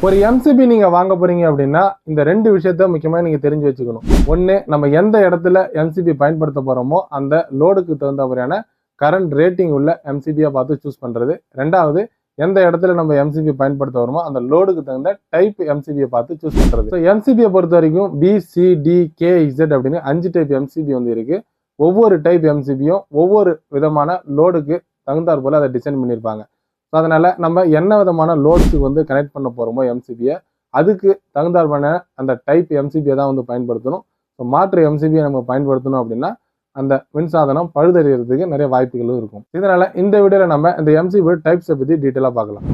ஒரு எம்சிபி நீங்க வாங்க போறீங்க அப்படின்னா இந்த ரெண்டு விஷயத்த முக்கியமா நீங்க தெரிஞ்சு வச்சுக்கணும். ஒன்னு, நம்ம எந்த இடத்துல எம்சிபி பயன்படுத்த போறோமோ அந்த லோடுக்கு தகுந்த மாதிரியான கரண்ட் ரேட்டிங் உள்ள எம்சிபியா பார்த்து சூஸ் பண்றது. ரெண்டாவது, எந்த இடத்துல நம்ம எம்சிபி பயன்படுத்த வரோமோ அந்த லோடுக்கு தகுந்த டைப் எம்சிபியை பார்த்து சூஸ் பண்றது. ஸோ எம்சிபியை பொறுத்த வரைக்கும் BCDKZ அப்படின்னு 5 டைப் எம்சிபி வந்து இருக்கு. ஒவ்வொரு டைப் எம்சிபியும் ஒவ்வொரு விதமான லோடுக்கு தகுந்தாற் போல அதை டிசைன் பண்ணியிருப்பாங்க. ஸோ அதனால நம்ம என்ன விதமான லோட்ஸுக்கு வந்து கனெக்ட் பண்ண போறோமோ எம்சிபியை, அதுக்கு தகுந்தாற்பன அந்த டைப் எம்சிபியை தான் வந்து பயன்படுத்தணும். ஸோ மாற்று எம்சிபியை நம்ம பயன்படுத்தணும் அப்படின்னா அந்த மின்சாதனம் பழுதறிகிறதுக்கு நிறைய வாய்ப்புகளும் இருக்கும். இதனால இந்த வீடியோல நம்ம இந்த எம்சிபி டைப்ஸை பற்றி டீட்டெயிலாக பார்க்கலாம்.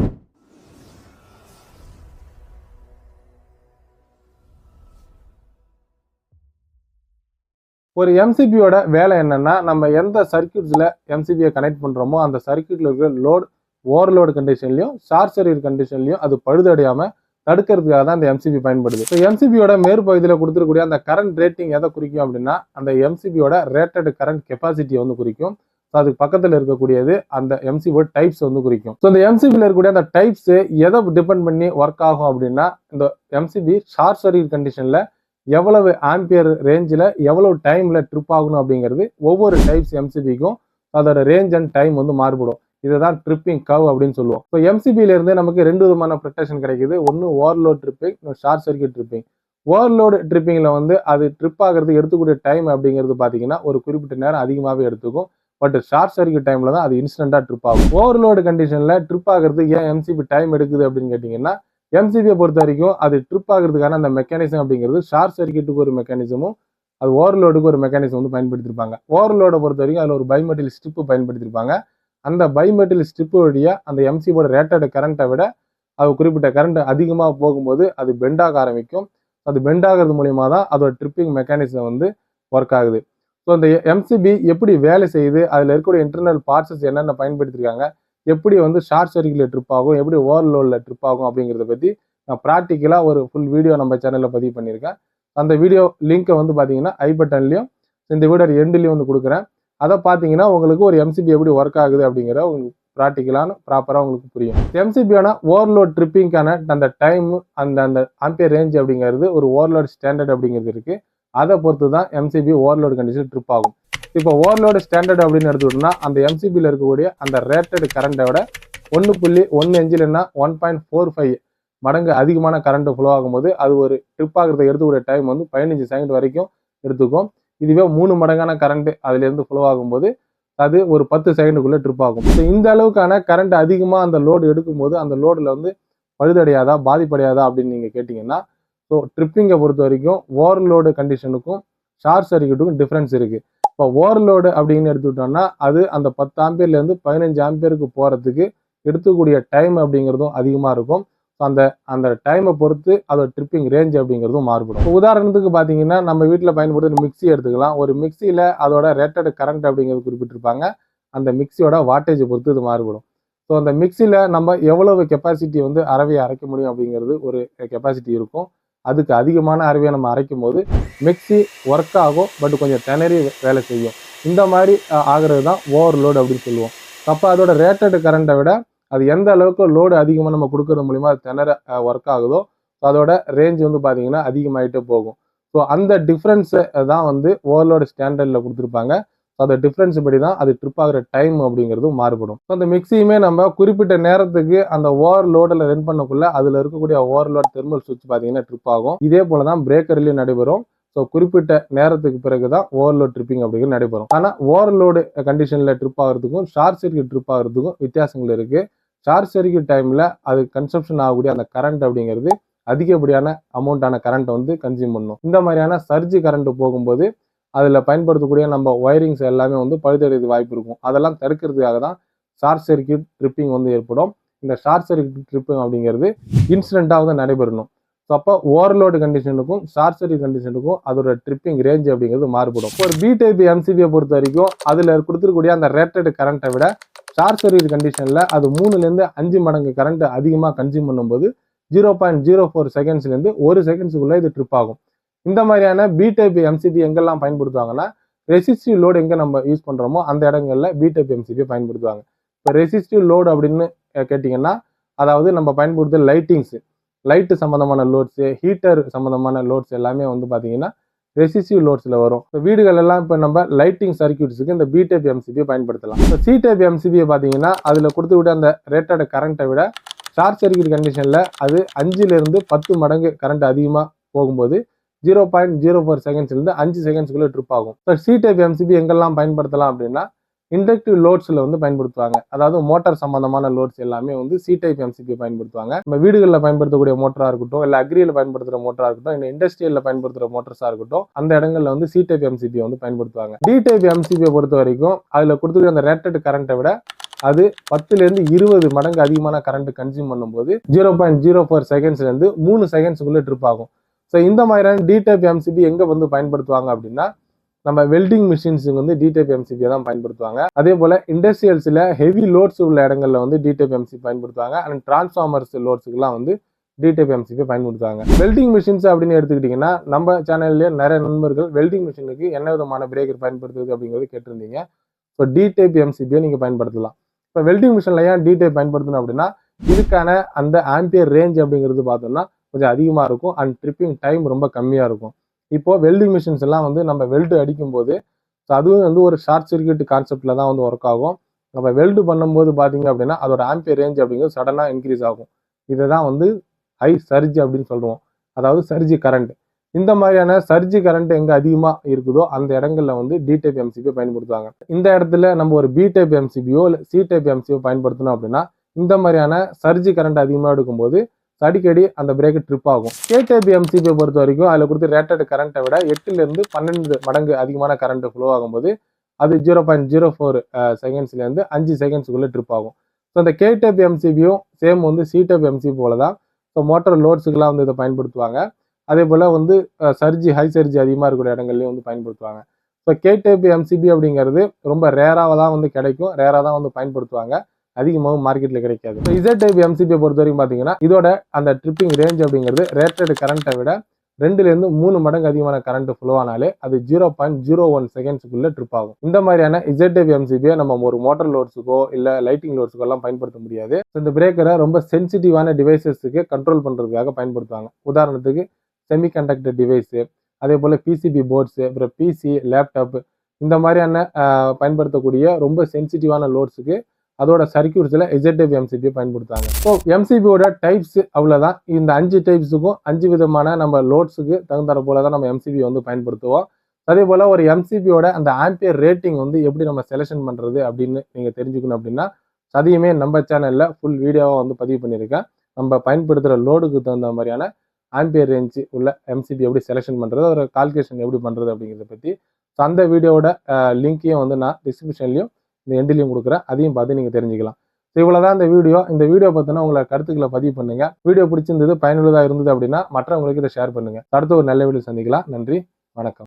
ஒரு எம்சிபியோட வேலை என்னன்னா, நம்ம எந்த சர்க்கியூட்ஸ்ல எம்சிபியை கனெக்ட் பண்றோமோ அந்த சர்க்கியூட்ல இருக்கிற லோட் ஓவர்லோடு கண்டிஷன்லையும் ஷார்ட் சர்க்யூட் கண்டிஷன்லையும் அது பழுதடையாம தடுக்கிறதுக்காக தான் இந்த எம்சிபி பயன்படுது. ஸோ எம்சிபியோட மேற்பகுதியில் கொடுத்துருக்கூடிய அந்த கரண்ட் ரேட்டிங் எதை குறிக்கும் அப்படின்னா அந்த எம்சிபியோட ரேட்டட் கரண்ட் கெப்பாசிட்டியை வந்து குறிக்கும். ஸோ அதுக்கு பக்கத்தில் இருக்கக்கூடியது அந்த எம்சிபியோட டைப்ஸ் வந்து குறிக்கும். ஸோ இந்த எம்சிபியில் இருக்கக்கூடிய அந்த டைப்ஸ் எதை டிபெண்ட் பண்ணி ஒர்க் ஆகும் அப்படின்னா, இந்த எம்சிபி ஷார்ட் சர்க்யூட் கண்டிஷன்ல எவ்வளவு ஆம்பியர் ரேஞ்சில் எவ்வளவு டைம்ல ட்ரிப் ஆகணும் அப்படிங்கிறது ஒவ்வொரு டைப்ஸ் எம்சிபிக்கும் அதோட ரேஞ்ச் அண்ட் டைம் வந்து மாறுபடும். இதுதான் ட்ரிப்பிங் கர்வ் அப்படின்னு சொல்லுவோம். ஸோ எம்சிபியில இருந்து நமக்கு ரெண்டு விதமான ப்ரொடெக்ஷன் கிடைக்குது. ஒன்று overload tripping, short circuit tripping. Overload ட்ரிப்பிங்ல வந்து அது ட்ரிப் ஆகிறதுக்கு எடுத்துக்கூடிய டைம் அப்படிங்கிறது பார்த்தீங்கன்னா ஒரு குறிப்பிட்ட நேரம் அதிகமாகவே எடுத்துக்கும். பட் ஷார்ட் சர்க்யூட் டைம்ல தான் அது இன்ஸ்டன்டா ட்ரிப் ஆகும். ஓவர்லோடு கண்டிஷன்ல ட்ரிப் ஆகிறதுக்கு ஏன் எம்சிபி டைம் எடுக்குது அப்படின்னு கேட்டீங்கன்னா, எம்சிபியை பொறுத்த வரைக்கும் அது ட்ரிப் ஆகிறதுக்கான அந்த மெக்கானிசம் அப்படிங்கிறது ஷார்ட் சர்க்யூட்டுக்கு ஒரு மெக்கானிசமும் அது ஓவர்லோடுக்கு ஒரு மெக்கானிசம் வந்து பயன்படுத்திருப்பாங்க. ஓவர்லோடை பொறுத்த வரைக்கும் அதில் ஒரு பைமெட்டல் ஸ்ட்ரிப் பயன்படுத்தியிருப்பாங்க. அந்த பைமெட்டல் ஸ்ட்ரிப் வழியா அந்த எம்சிபியோட ரேட்டட் கரண்ட்டை விட அது குறிப்பிட்ட கரண்ட் அதிகமாக போகும்போது அது பெண்டாக ஆரம்பிக்கும். அது பெண்ட் ஆகிறது மூலியமா தான் அதோட ட்ரிப்பிங் மெக்கானிசம் வந்து ஒர்க் ஆகுது. ஸோ இந்த எம்சிபி எப்படி வேலை செய்யுது, அதில் இருக்கக்கூடிய இன்டர்னல் பார்ட்ஸஸ் என்னென்ன பயன்படுத்திருக்காங்க, எப்படி வந்து ஷார்ட் சர்க்யூட்ல ட்ரிப் ஆகும், எப்படி ஓவர்லோடில் ட்ரிப் ஆகும் அப்படிங்கிறத பற்றி நான் ப்ராக்டிக்கலாக ஒரு ஃபுல் வீடியோ நம்ம சேனலில் பதிவு பண்ணியிருக்கேன். அந்த வீடியோ லிங்க்கை வந்து பார்த்தீங்கன்னா ஐ பட்டன்லையும் இந்த வீடியோ எண்ட்லையும் வந்து கொடுக்குறேன். அதை பார்த்தீங்கன்னா உங்களுக்கு ஒரு எம்சிபி எப்படி ஒர்க் ஆகுது அப்படிங்கிற உங்களுக்கு ப்ராக்டிக்கலான ப்ராப்பராக உங்களுக்கு புரியும். எம்சிபியான ஓவர்லோட் ட்ரிப்பிங்கான அந்த டைம் அந்த ஆம்பியர் ரேஞ்ச் அப்படிங்கிறது ஒரு ஓவர்லோட் ஸ்டாண்டர்ட் அப்படிங்கிறது இருக்கு. அதை பொறுத்து தான் எம்சிபி ஓவர்லோட் கண்டிஷன் ட்ரிப் ஆகும். இப்போ ஓவர்லோடு ஸ்டாண்டர்ட் அப்படின்னு எடுத்துக்கிட்டோம்னா அந்த எம்சிபியில் இருக்கக்கூடிய அந்த ரேட்டட் கரண்ட்டை விட 1.15 இல்லைன்னா 1.45 மடங்கு அதிகமான கரண்ட் ஃப்ளோ ஆகும்போது அது ஒரு ட்ரிப் ஆகிறதுக்கு எடுத்துக்கூடிய டைம் வந்து 15 செகண்ட் வரைக்கும் எடுத்துக்கும். இதுவே 3 மடங்கான கரண்ட் அதுலேருந்து ஃப்ளோ ஆகும்போது அது ஒரு 10 செகண்டுக்குள்ளே ட்ரிப் ஆகும். ஸோ இந்த அளவுக்கான கரண்ட் அதிகமாக அந்த லோடு எடுக்கும்போது அந்த லோடில் வந்து பழுதடையாதா பாதிப்படையாதா அப்படின்னு நீங்கள் கேட்டிங்கன்னா, ஸோ ட்ரிப்பிங்கை பொறுத்த வரைக்கும் ஓவர்லோடு கண்டிஷனுக்கும் ஷார்ட் சர்க்யூட்டுக்கும் டிஃப்ரென்ஸ் இருக்குது. இப்போ ஓவர்லோடு அப்படின்னு எடுத்துக்கிட்டோம்னா அது அந்த 10 ஆம்பியர்லேருந்து 15 ஆம்பியருக்கு போகிறதுக்கு எடுத்துக்கூடிய டைம் அப்படிங்கிறதும் அதிகமாக இருக்கும். ஸோ அந்த டைமை பொறுத்து அதோட ட்ரிப்பிங் ரேஞ்ச் அப்படிங்கிறதும் மாறுபடும். உதாரணத்துக்கு பார்த்தீங்கன்னா நம்ம வீட்டில் பயன்படுத்துகிற மிக்சி எடுத்துக்கலாம். ஒரு மிக்சியில் அதோட ரேட்டட் கரண்ட் அப்படிங்கிறது குறிப்பிட்டிருப்பாங்க. அந்த மிக்சியோட வாட்டேஜை பொறுத்து இது மாறுபடும். ஸோ அந்த மிக்சியில் நம்ம எவ்வளவு கெப்பாசிட்டி வந்து அரவையை அரைக்க முடியும் அப்படிங்கிறது ஒரு கெப்பாசிட்டி இருக்கும். அதுக்கு அதிகமான அரவையை நம்ம அரைக்கும் போது மிக்சி ஒர்க் ஆகும், பட் கொஞ்சம் திணறி வேலை செய்யும். இந்த மாதிரி ஆகிறது தான் ஓவர்லோடு அப்படின்னு சொல்லுவோம். அப்போ அதோட ரேட்டட் கரண்ட்டை விட அது எந்த அளவுக்கு லோடு அதிகமாக நம்ம கொடுக்கறது மூலிமா அது திணற ஒர்க் ஆகுதோ அதோட ரேஞ்ச் வந்து பார்த்தீங்கன்னா அதிகமாகிட்டே போகும். ஸோ அந்த டிஃப்ரென்ஸை தான் வந்து ஓவர்லோடு ஸ்டாண்டர்டில் கொடுத்துருப்பாங்க. அந்த டிஃப்ரென்ஸ் படி தான் அது ட்ரிப் ஆகிற டைம் அப்படிங்கிறதும் மாறுபடும். ஸோ அந்த மிக்சியுமே நம்ம குறிப்பிட்ட நேரத்துக்கு அந்த ஓவர்லோடில் ரன் பண்ணக்குள்ள அதில் இருக்கக்கூடிய ஓவர்லோட் தெர்மல் சுவிட்ச் பார்த்தீங்கன்னா ட்ரிப் ஆகும். இதே போல தான் பிரேக்கர்லையும் நடைபெறும். ஸோ குறிப்பிட்ட நேரத்துக்கு பிறகு தான் ஓவர்லோட் ட்ரிப்பிங் அப்படிங்கிறது நடைபெறும். ஆனால் ஓவர்லோடு கண்டிஷனில் ட்ரிப் ஆகிறதுக்கும் ஷார்ட் சர்க்யூட் ட்ரிப் ஆகிறதுக்கும் வித்தியாசங்கள் இருக்குது. ஷார்ட் சர்க்யூட் டைமில் அது கன்சப்ஷன் ஆகக்கூடிய அந்த கரண்ட் அப்படிங்கிறது அதிகப்படியான அமௌண்ட்டான கரண்ட்டை வந்து கன்சியூம் பண்ணும். இந்த மாதிரியான சர்ஜ் கரண்ட் போகும்போது அதில் பயன்படுத்தக்கூடிய நம்ம ஒயரிங்ஸ் எல்லாமே வந்து பழுதடைறது வாய்ப்பு இருக்கும். அதெல்லாம் தடுக்கிறதுக்காக தான் ஷார்ட் சர்க்யூட் ட்ரிப்பிங் வந்து ஏற்படும். இந்த ஷார்ட் சர்க்யூட் ட்ரிப்பிங் அப்படிங்கிறது இன்ஸ்டன்ட்டாக வந்து நடைபெறணும். ஸோ அப்போ ஓவர்லோடு கண்டிஷனுக்கும் ஷார்ட் சர்க்யூட் கண்டிஷனுக்கும் அதோட ட்ரிப்பிங் ரேஞ்ச் அப்படிங்கிறது மாறுபடும். ஒரு பி டைப் எம்சிபியை பொறுத்த வரைக்கும் அதில் கொடுத்துருக்கூடிய அந்த ரேட்டட் கரண்ட்டை விட ஷார்ட் சர்க்யூட் கண்டிஷனில் அது 3லேருந்து 5 மடங்கு கரண்ட் அதிகமாக கன்சியூம் பண்ணும்போது 0.04 செகண்ட்ஸ்லேருந்து 1 செகண்ட்ஸுக்குள்ளே இது ட்ரிப் ஆகும். இந்த மாதிரியான பி டைப் எம்சிபி எங்கெல்லாம் பயன்படுத்துவாங்கன்னா, ரெசிஸ்டிவ் லோடு எங்கே நம்ம யூஸ் பண்ணுறோமோ அந்த இடங்கள்ல பி டைப் எம்சிபியை பயன்படுத்துவாங்க. இப்போ ரெசிஸ்டிவ் லோடு அப்படின்னு கேட்டிங்கன்னா, அதாவது நம்ம பயன்படுத்துகிற லைட்டிங்ஸ் லைட்டு சம்மந்தமான லோட்ஸு, ஹீட்டர் சம்மந்தமான லோட்ஸ் எல்லாமே வந்து பார்த்தீங்கன்னா ரெசிசிவ் லோட்ஸில் வரும். இப்போ வீடுகள் எல்லாம் இப்போ நம்ம லைட்டிங் சர்க்யூட்ஸுக்கு இந்த பி டைப் எம்சிபியை பயன்படுத்தலாம். இப்போ சி டைப் எம்சிபியை பார்த்தீங்கன்னா அதில் கொடுத்து விட அந்த ரேட்டட் கரண்ட்டை விட ஷார்ட் சர்க்யூட் கண்டிஷனில் அது 5லிருந்து 10 மடங்கு கரண்ட் அதிகமாக போகும்போது 0.04 செகண்ட்ஸ்லேருந்து 5 செகண்ட்ஸ்க்குள்ளே ட்ரிப் ஆகும். இப்போ சி டைப் எம்சிபி எங்கெல்லாம் பயன்படுத்தலாம் அப்படின்னா இண்டக்டிவ் லோட்ஸில் வந்து பயன்படுத்துவாங்க. அதாவது மோட்டார் சம்பந்தமான லோட்ஸ் எல்லாமே வந்து சி டைப் எம்சிபி பயன்படுத்துவாங்க. நம்ம வீடுகளில் பயன்படுத்தக்கூடிய மோட்டராக இருக்கட்டும், இல்லை அக்ரியில் பயன்படுத்துகிற மோட்டராக இருக்கட்டும், இல்லை இண்டஸ்ட்ரியலில் பயன்படுத்துகிற மோட்டர்ஸாக இருக்கட்டும், அந்த இடங்களில் வந்து சி டைப் எம்சிபி வந்து பயன்படுத்துவாங்க. டி டைப் எம்சிபியை பொறுத்த வரைக்கும் அதில் கொடுத்துருக்க அந்த ரேட்டட் கரண்ட்டை விட அது 10லேருந்து 20 மடங்கு அதிகமான கரண்ட் கன்சியூம் பண்ணும்போது 0.04 செகண்ட்ஸ்லேருந்து 3 செகண்ட்ஸுக்குள்ளே ட்ரிப் ஆகும். ஸோ இந்த மாதிரியான டி டைப் எம்சிபி எங்கே வந்து பயன்படுத்துவாங்க அப்படின்னா நம்ம வெல்டிங் மிஷின்ஸுக்கு வந்து டி டைப் எம்சிபியை தான் பயன்படுத்துவாங்க. அதே போல் இண்டஸ்ட்ரியல்ஸில் ஹெவி லோட்ஸ் உள்ள இடங்களில் வந்து டி டைப் எம்சிபி பயன்படுத்துவாங்க. அண்ட் டிரான்ஸ்ஃபார்மர்ஸ் லோட்ஸுக்குலாம் வந்து டி டைப் எம்சிபி பயன்படுத்துவாங்க. வெல்டிங் மிஷின்ஸ் அப்படின்னு எடுத்துக்கிட்டிங்கன்னா நம்ம சேனல்லேயே நிறைய நண்பர்கள் வெல்டிங் மிஷினுக்கு என்ன விதமான பிரேக்கர் பயன்படுத்துது அப்படிங்கிறது கேட்டிருந்தீங்க. ஸோ டி டைப் எம்சிபியை நீங்கள் பயன்படுத்தலாம். இப்போ வெல்டிங் மிஷினில் ஏன் டி டைப் பயன்படுத்தணும் அப்படின்னா இதுக்கான அந்த ஆம்பியர் ரேஞ்ச் அப்படிங்கிறது பார்த்தோம்னா கொஞ்சம் அதிகமாக இருக்கும். அண்ட் ட்ரிப்பிங் டைம் ரொம்ப கம்மியாக இருக்கும். இப்போ வெல்டிங் மிஷின்ஸ் எல்லாம் வந்து நம்ம வெல்டு அடிக்கும்போது அதுவும் வந்து ஒரு ஷார்ட் சர்க்யூட் கான்செப்டில் தான் வந்து ஒர்க் ஆகும். நம்ம வெல்டு பண்ணும்போது பார்த்தீங்க அப்படின்னா அதோட ஆம்பியர் ரேஞ்ச் அப்படிங்கிறது சடனாக இன்க்ரீஸ் ஆகும். இதை தான் வந்து ஹை சர்ஜ் அப்படின்னு சொல்லுவோம். அதாவது சர்ஜி கரண்ட். இந்த மாதிரியான சர்ஜி கரண்ட் எங்கே அதிகமாக இருக்குதோ அந்த இடங்களில் வந்து டி டைப் எம்சிபியை பயன்படுத்துவாங்க. இந்த இடத்துல நம்ம ஒரு பி டைப் எம்சிபியோ இல்லை சி டைப் எம்சிபியோ பயன்படுத்தணும் அப்படின்னா இந்த மாதிரியான சர்ஜி கரண்ட் அதிகமாக எடுக்கும்போது அடிக்கடி அந்த பிரேக்கர் ட்ரிப் ஆகும். கே டைப் எம்சிபியை பொறுத்த வரைக்கும் அதில் கொடுத்து ரேட்டட் கரண்ட்டை விட 8லிருந்து 12 மடங்கு அதிகமான கரண்ட் ஃப்ளோ ஆகும்போது அது 0.04 செகண்ட்ஸ்லேருந்து 5 செகண்ட்ஸுக்குள்ளே ட்ரிப் ஆகும். ஸோ இந்த கே டைப் எம்சிபியும் சேம் வந்து சி டைப் எம்சிபி போல தான். ஸோ மோட்டார் லோட்ஸுக்கெல்லாம் வந்து இதை பயன்படுத்துவாங்க. அதே போல் வந்து ஹை சர்ஜி அதிகமாக இருக்கிற இடங்கள்லையும் வந்து பயன்படுத்துவாங்க. ஸோ கே டைப் எம்சிபி அப்படிங்கிறது ரொம்ப ரேராக தான் வந்து கிடைக்கும். ரேராக தான் வந்து பயன்படுத்துவாங்க. அதிகமாகவும் மார்க்கெட்டில் கிடைக்காது. இப்போ இசட் டைப் எம்சிபியை பொறுத்த வரைக்கும் பார்த்தீங்கன்னா இதோட அந்த ட்ரிப்பிங் ரேஞ்ச் அப்படிங்கிறது ரேட்டட் கரண்ட்டை விட 2லேருந்து 3 மடங்கு அதிகமான கரண்ட் ஃப்ளோ ஆனாலே அது 0.01 செகண்ட்ஸுக்குள்ளே ட்ரிப் ஆகும். இந்த மாதிரியான இசட் டைப் எம்சிபியை நம்ம ஒரு மோட்டர் லோட்ஸுக்கோ இல்லை லைட்டிங் லோட்ஸுக்கோ எல்லாம் பயன்படுத்த முடியாது. இந்த பிரேக்கரை ரொம்ப சென்சிட்டிவான டிவைசஸுக்கு கண்ட்ரோல் பண்ணுறதுக்காக பயன்படுத்துவாங்க. உதாரணத்துக்கு செமிகண்டக்டர் டிவைஸு, அதே போல் பிசிபி போர்ட்ஸு, அப்புறம் பிசி, லேப்டாப் இந்த மாதிரியான பயன்படுத்தக்கூடிய ரொம்ப சென்சிட்டிவான லோட்ஸுக்கு அதோட சர்க்யூட்ஸில் இசட் டைப் எம்சிபியை பயன்படுத்துவாங்க. ஸோ எம்சிபியோட டைப்ஸ் அவ்வளோதான். இந்த 5 டைப்ஸுக்கும் 5 விதமான நம்ம லோட்ஸுக்கு தகுந்தாற போல தான் நம்ம எம்சிபி வந்து பயன்படுத்துவோம். அதே போல் ஒரு எம்சிபியோட அந்த ஆம்பியர் ரேட்டிங் வந்து எப்படி நம்ம செலெக்ஷன் பண்ணுறது அப்படின்னு நீங்கள் தெரிஞ்சுக்கணும் அப்படின்னா அதையுமே நம்ம சேனலில் ஃபுல் வீடியோவாக வந்து பதிவு பண்ணியிருக்கேன். நம்ம பயன்படுத்துகிற லோடுக்கு தகுந்த மாதிரியான ஆம்பியர் ரேஞ்சு உள்ள எம்சிபி எப்படி செலெக்ஷன் பண்ணுறது, ஒரு கால்குலேஷன் எப்படி பண்ணுறது அப்படிங்கிறத பற்றி. ஸோ அந்த வீடியோட லிங்க்கையும் வந்து நான் டிஸ்கிரிப்ஷன்லையும் இந்த எண்ட்லையும் கொடுக்குறேன். அதையும் பார்த்து நீங்கள் தெரிஞ்சுக்கலாம். ஸோ இவ்வளோதான் இந்த வீடியோ பார்த்தினா உங்களை கருத்துக்களை பதிவு பண்ணுங்கள். வீடியோ பிடிச்சிருந்தது, பயனுள்ளதாக இருந்தது அப்படின்னா மற்றவங்களுக்கு இதை ஷேர் பண்ணுங்கள். அடுத்த ஒரு நல்ல வீடியோ சந்திக்கலாம். நன்றி, வணக்கம்.